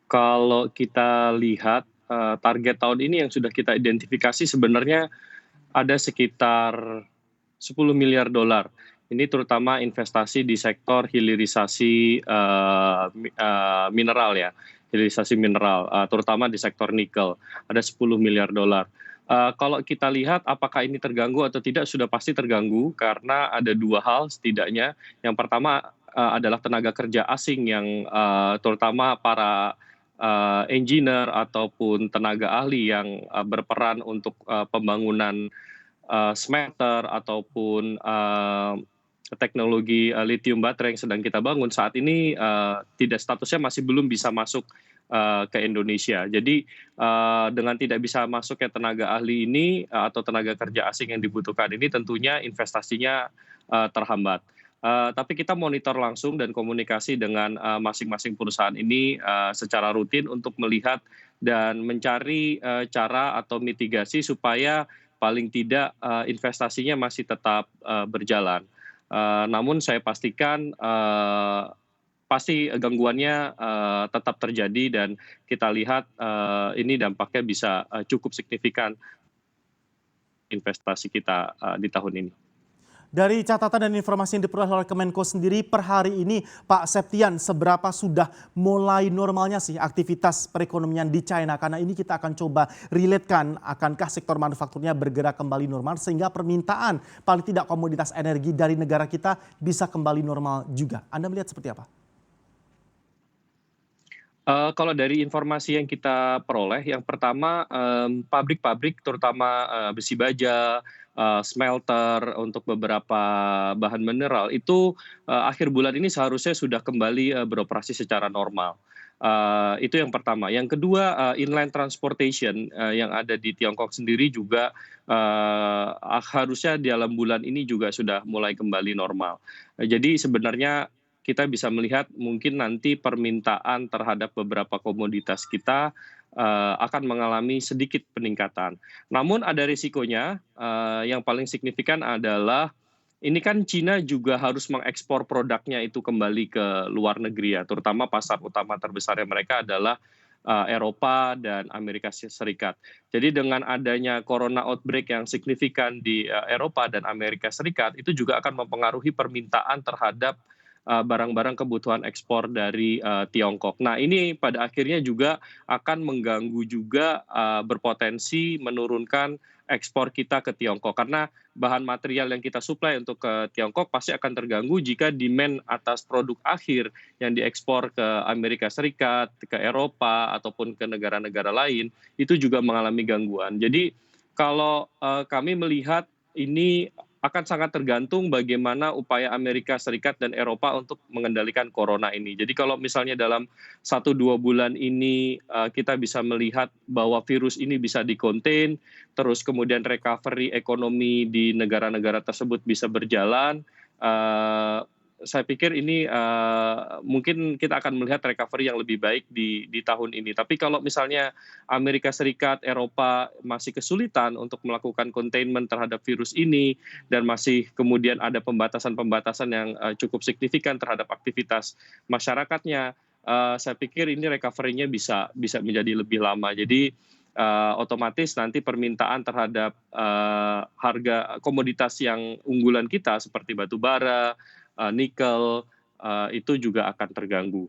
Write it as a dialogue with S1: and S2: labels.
S1: Kalau kita lihat, target tahun ini yang sudah kita identifikasi sebenarnya ada sekitar $10 miliar. Ini terutama investasi di sektor hilirisasi, mineral ya, hilirisasi mineral, terutama di sektor nikel, ada $10 miliar. Kalau kita lihat apakah ini terganggu atau tidak, sudah pasti terganggu karena ada 2 hal setidaknya. Yang pertama, adalah tenaga kerja asing yang, terutama para, engineer ataupun tenaga ahli yang, berperan untuk, pembangunan smelter ataupun teknologi lithium baterai yang sedang kita bangun saat ini tidak statusnya masih belum bisa masuk ke Indonesia. Jadi dengan tidak bisa masuk ke tenaga ahli ini atau tenaga kerja asing yang dibutuhkan ini tentunya investasinya terhambat. Tapi kita monitor langsung dan komunikasi dengan masing-masing perusahaan ini secara rutin untuk melihat dan mencari cara atau mitigasi supaya paling tidak investasinya masih tetap berjalan. Namun saya pastikan pasti gangguannya tetap terjadi dan kita lihat ini dampaknya bisa cukup signifikan investasi kita di tahun ini.
S2: Dari catatan dan informasi yang diperoleh oleh Kemenko sendiri per hari ini, Pak Septian, seberapa sudah mulai normalnya sih aktivitas perekonomian di China? Karena ini kita akan coba relatekan, akankah sektor manufakturnya bergerak kembali normal sehingga permintaan paling tidak komoditas energi dari negara kita bisa kembali normal juga. Anda melihat seperti apa?
S1: Kalau dari informasi yang kita peroleh, yang pertama, pabrik-pabrik terutama, besi baja, smelter untuk beberapa bahan mineral itu, akhir bulan ini seharusnya sudah kembali, beroperasi secara normal. Itu yang pertama. Yang kedua, inland transportation, yang ada di Tiongkok sendiri juga, harusnya dalam bulan ini juga sudah mulai kembali normal. Jadi sebenarnya kita bisa melihat mungkin nanti permintaan terhadap beberapa komoditas kita akan mengalami sedikit peningkatan. Namun ada risikonya, yang paling signifikan adalah ini kan Cina juga harus mengekspor produknya itu kembali ke luar negeri ya, terutama pasar utama terbesarnya mereka adalah Eropa dan Amerika Serikat. Jadi dengan adanya corona outbreak yang signifikan di Eropa dan Amerika Serikat, itu juga akan mempengaruhi permintaan terhadap barang-barang kebutuhan ekspor dari Tiongkok. Nah ini pada akhirnya juga akan mengganggu juga berpotensi menurunkan ekspor kita ke Tiongkok karena bahan material yang kita suplai untuk ke Tiongkok pasti akan terganggu jika demand atas produk akhir yang diekspor ke Amerika Serikat, ke Eropa ataupun ke negara-negara lain itu juga mengalami gangguan. Jadi kalau kami melihat ini akan sangat tergantung bagaimana upaya Amerika Serikat dan Eropa untuk mengendalikan corona ini. Jadi kalau misalnya dalam 1-2 bulan ini kita bisa melihat bahwa virus ini bisa di-contain, terus kemudian recovery ekonomi di negara-negara tersebut bisa berjalan, saya pikir ini mungkin kita akan melihat recovery yang lebih baik di tahun ini. Tapi kalau misalnya Amerika Serikat, Eropa masih kesulitan untuk melakukan containment terhadap virus ini dan masih kemudian ada pembatasan-pembatasan yang cukup signifikan terhadap aktivitas masyarakatnya, saya pikir ini recovery-nya bisa bisa menjadi lebih lama. Jadi otomatis nanti permintaan terhadap harga komoditas yang unggulan kita seperti batu bara, nikel, itu juga akan terganggu.